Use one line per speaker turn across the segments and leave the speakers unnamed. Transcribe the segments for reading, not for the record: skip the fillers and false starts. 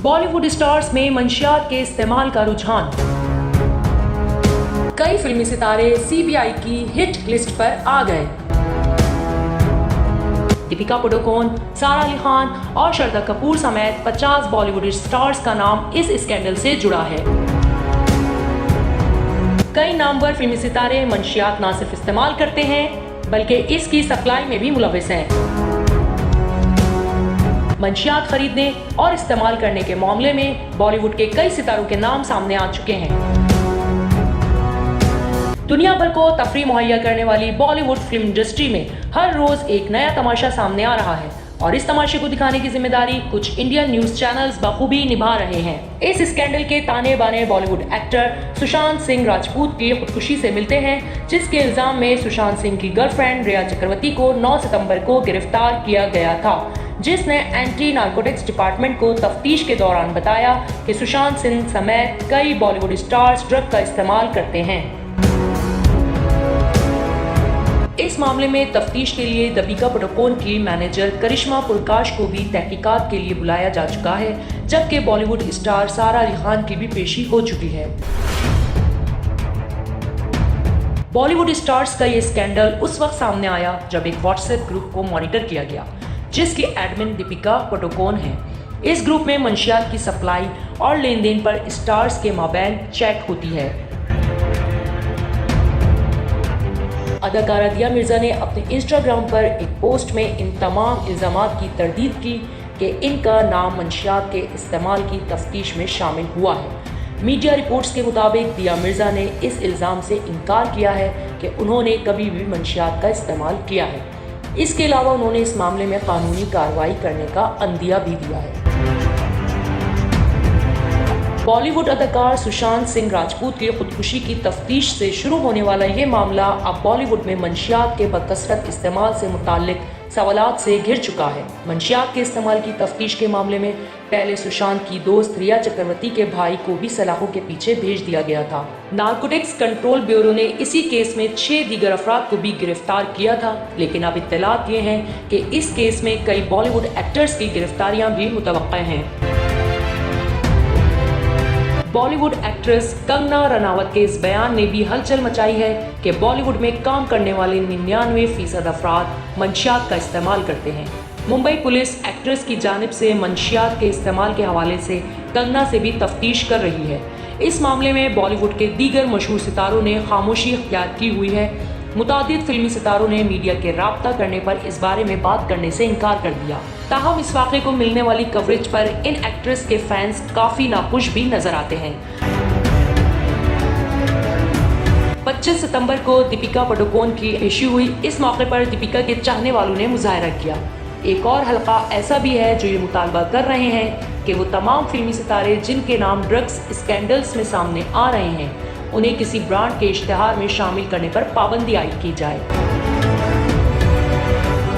Bollywood stars में मंशियात के इस्तेमाल का रुझान। कई फिल्मी सितारे सीबीआई की हिट लिस्ट पर आ गए। दीपिका पादुकोण, सारा अली खान और श्रद्धा कपूर समेत 50 बॉलीवुड स्टार्स का नाम इस स्कैंडल से जुड़ा है। कई नामवर फिल्मी सितारे मंशियात न सिर्फ इस्तेमाल करते हैं बल्कि इसकी सप्लाई में भी मुलविस हैं। मंशियात खरीदने और इस्तेमाल करने के मामले में बॉलीवुड के कई सितारों के नाम सामने आ चुके हैं। दुनिया भर को तफरीह मुहैया करने वाली बॉलीवुड फिल्म इंडस्ट्री में हर रोज एक नया तमाशा सामने आ रहा है और इस तमाशे को दिखाने की जिम्मेदारी कुछ इंडियन न्यूज चैनल्स बखूबी निभा रहे हैं। इस स्कैंडल के ताने बाने बॉलीवुड एक्टर सुशांत सिंह राजपूत की खुदकुशी से मिलते हैं, जिसके इल्जाम में सुशांत सिंह की गर्लफ्रेंड रिया चक्रवर्ती को 9 सितंबर को गिरफ्तार किया गया था, जिसने एंटी नारकोटिक्स डिपार्टमेंट को तफ्तीश के दौरान बताया कि सुशांत सिंह समेत कई बॉलीवुड स्टार्स ड्रग का इस्तेमाल करते हैं। इस मामले में तफ्तीश के लिए दीपिका पादुकोण की मैनेजर करिश्मा पुरकाश को भी तहकीकात के लिए बुलाया जा चुका है, जबकि बॉलीवुड स्टार सारा अली खान की भी पेशी हो चुकी है। बॉलीवुड स्टार्स का ये स्कैंडल उस वक्त सामने आया जब एक व्हाट्सएप ग्रुप को मॉनिटर किया गया, जिसकी एडमिन दीपिका पादुकोण है। इस ग्रुप में मंशियात की सप्लाई और लेन देन पर स्टार्स के माबैन चैट होती है। अदाकारा दिया मिर्जा ने अपने इंस्टाग्राम पर एक पोस्ट में इन तमाम इल्जामात की तरदीद की कि इनका नाम मंशियात के इस्तेमाल की तफ्तीश में शामिल हुआ है। मीडिया रिपोर्ट्स के मुताबिक दिया मिर्जा ने इस इल्ज़ाम से इनकार किया है कि उन्होंने कभी भी मंशियात का इस्तेमाल किया है। इसके अलावा उन्होंने इस मामले में कानूनी कार्रवाई करने का अंदिया भी दिया है। बॉलीवुड अदाकार सुशांत सिंह राजपूत की खुदकुशी की तफ्तीश से शुरू होने वाला ये मामला अब बॉलीवुड में मंशियात के बकसरत इस्तेमाल से मुताल्लिक सवालात से घिर चुका है। मंशियात के इस्तेमाल की तफ्तीश के मामले में पहले सुशांत की दोस्त रिया चक्रवर्ती के भाई को भी सलाखों के पीछे भेज दिया गया था। नारकोटिक्स कंट्रोल ब्यूरो ने इसी केस में 6 दीगर अफराद को भी गिरफ्तार किया था, लेकिन अब इत्तलात ये हैं कि इस केस में कई बॉलीवुड एक्टर्स की गिरफ्तारियां भी मुतवक्का हैं। बॉलीवुड एक्ट्रेस कंगना रनावत के इस बयान ने भी हलचल मचाई है कि बॉलीवुड में काम करने वाले 99% अफराद मंशियात का इस्तेमाल करते हैं। मुंबई पुलिस एक्ट्रेस की जानिब से मंशियात के इस्तेमाल के हवाले से कंगना से भी तफ्तीश कर रही है। इस मामले में बॉलीवुड के दीगर मशहूर सितारों ने खामोशी इख्तियार की हुई है। मुतादिद फिल्मी सितारों ने मीडिया के राब्ता करने पर इस बारे में बात करने से इनकार कर दिया। ताहम इस वाक़े को मिलने वाली कवरेज पर इन एक्ट्रेस के फैंस काफी नाखुश भी नजर आते हैं। 25 सितंबर को दीपिका पादुकोण की पेशी हुई। इस मौके पर दीपिका के चाहने वालों ने मुजाहरा किया। एक और हल्का ऐसा भी है जो ये मुतालबा कर रहे हैं कि वो तमाम फिल्मी सितारे जिनके नाम ड्रग्स स्कैंडल्स में सामने आ रहे हैं, उन्हें किसी ब्रांड के इश्तिहार में शामिल करने पर पाबंदी आयद की जाए।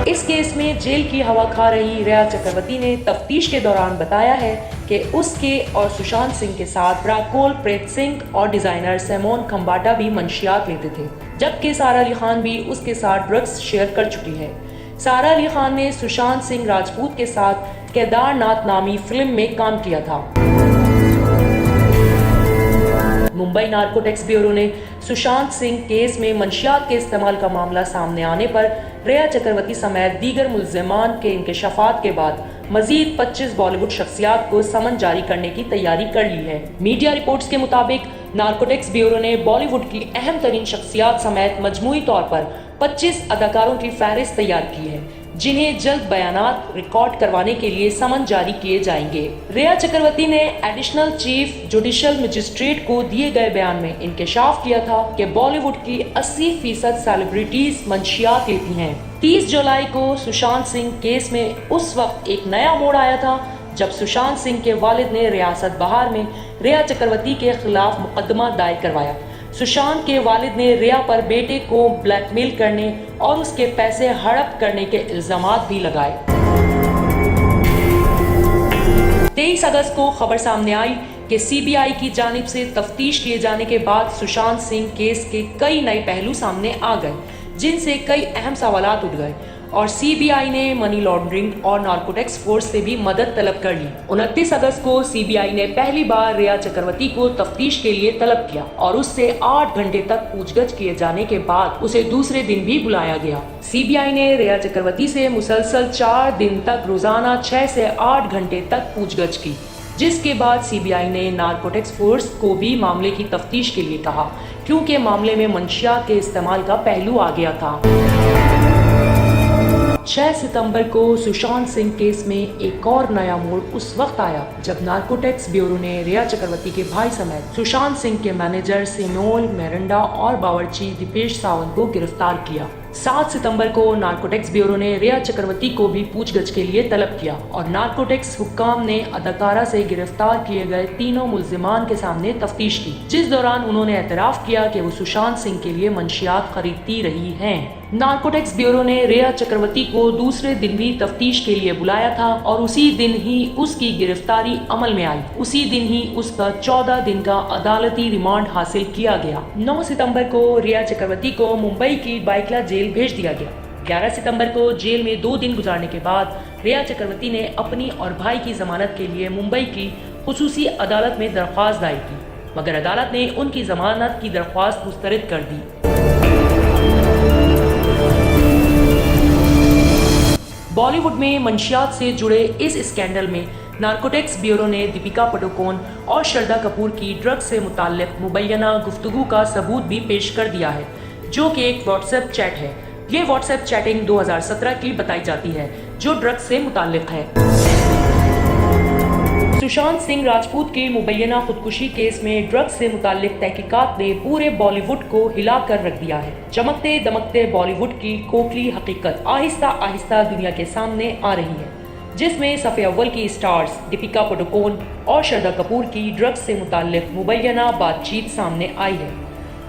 इस केस में जेल की हवा खा रही रिया चक्रवर्ती ने तफ्तीश के दौरान बताया है कि उसके और सुशांत सिंह के साथ राकोल प्रीत सिंह और डिजाइनर सैमोन खंबाटा भी मंशियात लेते थे, जबकि सारा अली खान भी उसके साथ ड्रग्स शेयर कर चुकी है। सारा अली खान ने सुशांत सिंह राजपूत के साथ केदारनाथ नामी फिल्म में काम किया था। मुंबई नारकोटिक्स ब्यूरो ने सुशांत सिंह केस में मंशियात के इस्तेमाल का मामला सामने आने पर रिया चक्रवर्ती समेत दीगर मुल्ज़िमान के इंकशाफात के बाद मजीद 25 बॉलीवुड शख्सियात को समन जारी करने की तैयारी कर ली है। मीडिया रिपोर्ट्स के मुताबिक नारकोटिक्स ब्यूरो ने बॉलीवुड की अहम तरीन शख्सियात समेत मजमूई तौर पर 25 अदाकारों की फहरिस्त तैयार की है, जिन्हें जल्द बयानात रिकॉर्ड करवाने के लिए समन जारी किए जाएंगे। रिया चक्रवर्ती ने एडिशनल चीफ जुडिशियल मजिस्ट्रेट को दिए गए बयान में इंकशाफ किया था कि बॉलीवुड की 80% सेलिब्रिटीज मंशियात लेती हैं। 30 जुलाई को सुशांत सिंह केस में उस वक्त एक नया मोड़ आया था जब सुशांत सिंह के वालिद ने रियासत बहार में रिया चक्रवर्ती के खिलाफ मुकदमा दायर करवाया। सुशांत के वालिद ने रिया पर बेटे को ब्लैकमेल करने और उसके पैसे हड़प करने के इल्जामात भी लगाए। 23 अगस्त को खबर सामने आई कि सीबीआई की जानिब से तफ्तीश किए जाने के बाद सुशांत सिंह केस के कई नए पहलू सामने आ गए, जिनसे कई अहम सवालात उठ गए और सीबीआई ने मनी लॉन्ड्रिंग और नार्कोटिक्स फोर्स से भी मदद तलब कर ली। 29 अगस्त को सीबीआई ने पहली बार रिया चक्रवर्ती को तफ्तीश के लिए तलब किया और उससे 8 घंटे तक पूछगछ किए जाने के बाद उसे दूसरे दिन भी बुलाया गया। सीबीआई ने रिया चक्रवर्ती से मुसलसल 4 दिन तक रोजाना 6 से 8 घंटे तक पूछगछ की, जिसके बाद सीबीआई ने नार्कोटिक्स फोर्स को भी मामले की तफ्तीश के लिए कहा, क्योंकि मामले में मंशियात के इस्तेमाल का पहलू आ गया था। 6 सितंबर को सुशांत सिंह केस में एक और नया मोड़ उस वक्त आया जब नार्कोटिक्स ब्यूरो ने रिया चक्रवर्ती के भाई समेत सुशांत सिंह के मैनेजर सेमोल मेरंडा और बावर्ची दीपेश सावंत को गिरफ्तार किया। 7 सितंबर को नार्कोटिक्स ब्यूरो ने रिया चक्रवर्ती को भी पूछगछ के लिए तलब किया और नार्कोटिक्स हुक्काम ने अदाकारा से गिरफ्तार किए गए तीनों मुल्जिमान के सामने तफ्तीश की, जिस दौरान उन्होंने एतराफ किया कि वो सुशांत सिंह के लिए मंशियात खरीदती रही हैं। नार्कोटिक्स ब्यूरो ने रिया चक्रवर्ती को दूसरे दिन भी तफ्तीश के लिए बुलाया था और उसी दिन ही उसकी गिरफ्तारी अमल में आई। उसी दिन ही उसका 14 दिन का अदालती रिमांड हासिल किया गया। 9 सितंबर को रिया चक्रवर्ती को मुंबई की बाइकला जेल भेज दिया गया। 11 सितंबर को जेल में 2 दिन गुजारने के बाद रिया चक्रवर्ती ने अपनी और भाई की जमानत के लिए मुंबई की खुसूसी अदालत में दरख्वास्त दायर की, मगर अदालत ने उनकी जमानत की दरख्वास्त मुस्तरद कर दी। बॉलीवुड में मंशियात से जुड़े इस स्कैंडल में नार्कोटिक्स ब्यूरो ने दीपिका पादुकोण और श्रद्धा कपूर की ड्रग्स से मुताल्लिक मुबैना गुफ्तगू का सबूत भी पेश कर दिया है, जो कि एक व्हाट्सएप चैट है। ये व्हाट्सएप चैटिंग 2017 की बताई जाती है, जो ड्रग्स से मुताल्लिक है। सुशांत सिंह राजपूत के मुबैना खुदकुशी केस में ड्रग्स से मुताल्लिक तहकीकात ने पूरे बॉलीवुड को हिला कर रख दिया है। चमकते दमकते बॉलीवुड की खोखली हकीकत आहिस्ता आहिस्ता दुनिया के सामने आ रही है, जिसमें सफ़े अव्वल की स्टार्स दीपिका पादुकोण और श्रद्धा कपूर की ड्रग्स से मुताल्लिक मुबैना बातचीत सामने आई है।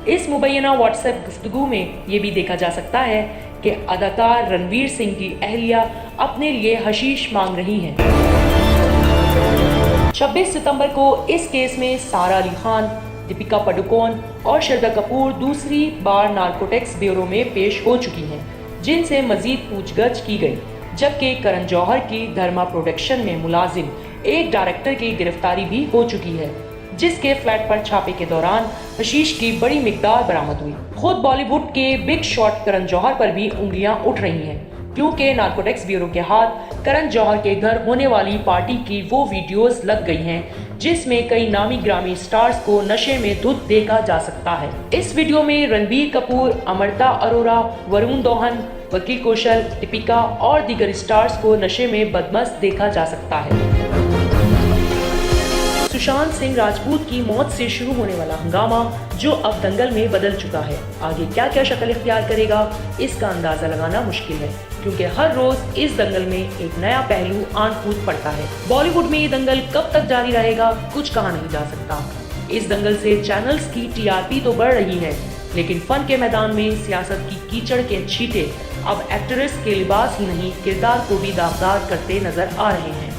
इस मुबैना व्हाट्सएप गुफ्तगू में ये भी देखा जा सकता है कि अदाकार रणवीर सिंह की अहलिया अपने लिए हशीश मांग रही हैं। 26 सितंबर को इस केस में सारा अली खान, दीपिका पादुकोण और श्रद्धा कपूर दूसरी बार नार्कोटिक्स ब्यूरो में पेश हो चुकी हैं, जिनसे मजीद पूछगछ की गई, जबकि करण जौहर की धर्मा प्रोडक्शन में मुलाजिम एक डायरेक्टर की गिरफ्तारी भी हो चुकी है, जिसके फ्लैट पर छापे के दौरान हशीश की बड़ी मिकदार बरामद हुई। खुद बॉलीवुड के बिग शॉट करण जौहर पर भी उंगलियां उठ रही हैं, क्योंकि नार्कोटिक्स ब्यूरो के हाथ करण जौहर के घर होने वाली पार्टी की वो वीडियोस लग गई हैं, जिसमें कई नामी ग्रामी स्टार्स को नशे में धुत देखा जा सकता है। इस वीडियो में रणबीर कपूर, अमृता अरोरा, वरुण धवन, वकील कौशल, दीपिका और दीगर स्टार्स को नशे में बदमस्त देखा जा सकता है। सुशांत सिंह राजपूत की मौत से शुरू होने वाला हंगामा जो अब दंगल में बदल चुका है, आगे क्या क्या शक्ल इख्तियार करेगा इसका अंदाजा लगाना मुश्किल है, क्योंकि हर रोज इस दंगल में एक नया पहलू आन कूद पड़ता है। बॉलीवुड में ये दंगल कब तक जारी रहेगा कुछ कहा नहीं जा सकता। इस दंगल से चैनल्स की टीआरपी तो बढ़ रही है, लेकिन फन के मैदान में सियासत की कीचड़ के छींटे अब एक्ट्रेस के लिबास ही नहीं किरदार को भी दागदार करते नजर आ रहे हैं।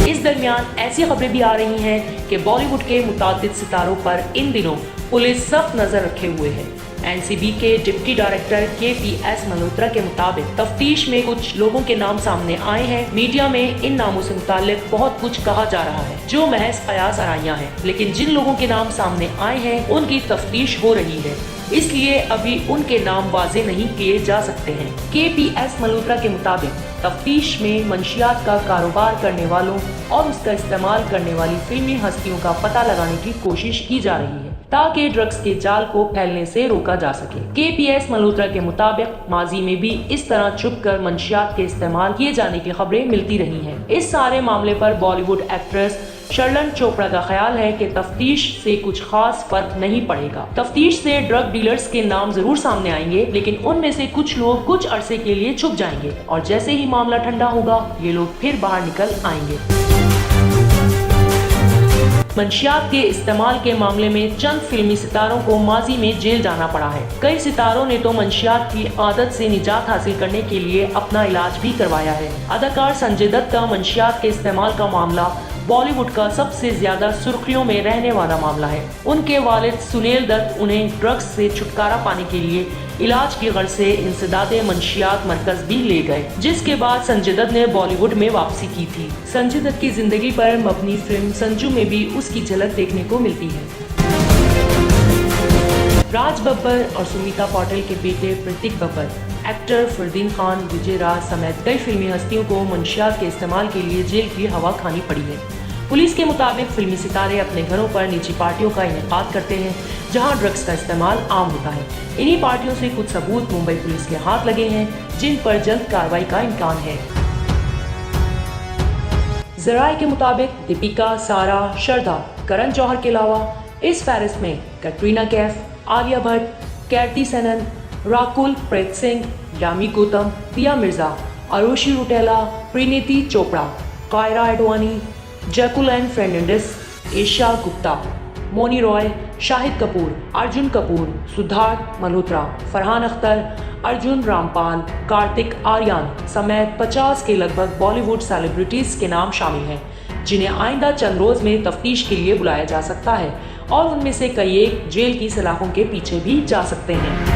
इस दरमियान ऐसी खबरें भी आ रही हैं कि बॉलीवुड के मुतादिद सितारों पर इन दिनों पुलिस सख्त नजर रखे हुए है। एनसीबी के डिप्टी डायरेक्टर केपीएस मल्होत्रा के मुताबिक तफ्तीश में कुछ लोगों के नाम सामने आए हैं। मीडिया में इन नामों से मुताल्लिक बहुत कुछ कहा जा रहा है, जो महज कयास आराइयां हैं, लेकिन जिन लोगों के नाम सामने आए हैं उनकी तफ्तीश हो रही है, इसलिए अभी उनके नाम वाजे नहीं किए जा सकते हैं। केपीएस मल्होत्रा के मुताबिक तफ्तीश में मंशियात का कारोबार करने वालों और उसका इस्तेमाल करने वाली फिल्मी हस्तियों का पता लगाने की कोशिश की जा रही है, ताकि ड्रग्स के जाल को फैलने से रोका जा सके। केपीएस मल्होत्रा के मुताबिक माजी में भी इस तरह छुपकर मंशियात के इस्तेमाल किए जाने की खबरें मिलती रही हैं। इस सारे मामले पर बॉलीवुड एक्ट्रेस शर्लन चोपड़ा का ख्याल है कि तफ्तीश से कुछ खास फर्क नहीं पड़ेगा। तफ्तीश से ड्रग डीलर्स के नाम जरूर सामने आएंगे, लेकिन उनमें से कुछ लोग कुछ अरसे के लिए छुप जाएंगे और जैसे ही मामला ठंडा होगा ये लोग फिर बाहर निकल आएंगे। मंशियात के इस्तेमाल के मामले में चंद फिल्मी सितारों को माजी में जेल जाना पड़ा है। कई सितारों ने तो मंशियात की आदत से निजात हासिल करने के लिए अपना इलाज भी करवाया है। अदाकार संजय दत्त का मंशियात के इस्तेमाल का मामला बॉलीवुड का सबसे ज्यादा सुर्खियों में रहने वाला मामला है। उनके वालिद सुनील दत्त उन्हें ड्रग्स से छुटकारा पाने के लिए इलाज की गर्ज से इंसदादे मंशियात मरकज भी ले गए, जिसके बाद संजय दत्त ने बॉलीवुड में वापसी की थी। संजय दत्त की जिंदगी पर मबनी फिल्म संजू में भी उसकी झलक देखने को मिलती है। राज बब्बर और सुमिता पौटेल के बेटे प्रतीक बब्बर, एक्टर फरदीन खान, विजय राज समेत कई फिल्मी हस्तियों को मंशियात के इस्तेमाल के लिए जेल की हवा खानी पड़ी है। पुलिस के मुताबिक फिल्मी सितारे अपने घरों पर निजी पार्टियों का इनेकाद करते हैं, जहां ड्रग्स का इस्तेमाल आम होता है। इन्हीं पार्टियों से कुछ सबूत मुंबई पुलिस के हाथ लगे हैं, जिन पर जल्द कार्रवाई का इम्कान है। जराये के मुताबिक दीपिका, सारा, श्रद्धा, करण जौहर के अलावा इस फहरिस्त में कैटरीना कैफ, आलिया भट्ट, कीर्ति सेनन, राकुल प्रीत सिंह, यामी गौतम, पिया मिर्जा, आरुषि रुटेला, प्रीनीति चोपड़ा, कायरा एडवानी, जैकुलिन फर्नांडिस, एशिया गुप्ता, मोनी रॉय, शाहिद कपूर, अर्जुन कपूर, सिद्धार्थ मल्होत्रा, फरहान अख्तर, अर्जुन रामपाल, कार्तिक आर्यन समेत 50 के लगभग बॉलीवुड सेलिब्रिटीज के नाम शामिल हैं, जिन्हें आइंदा चंद रोज में तफ्तीश के लिए बुलाया जा सकता है और उनमें से कई एक जेल की सलाखों के पीछे भी जा सकते हैं।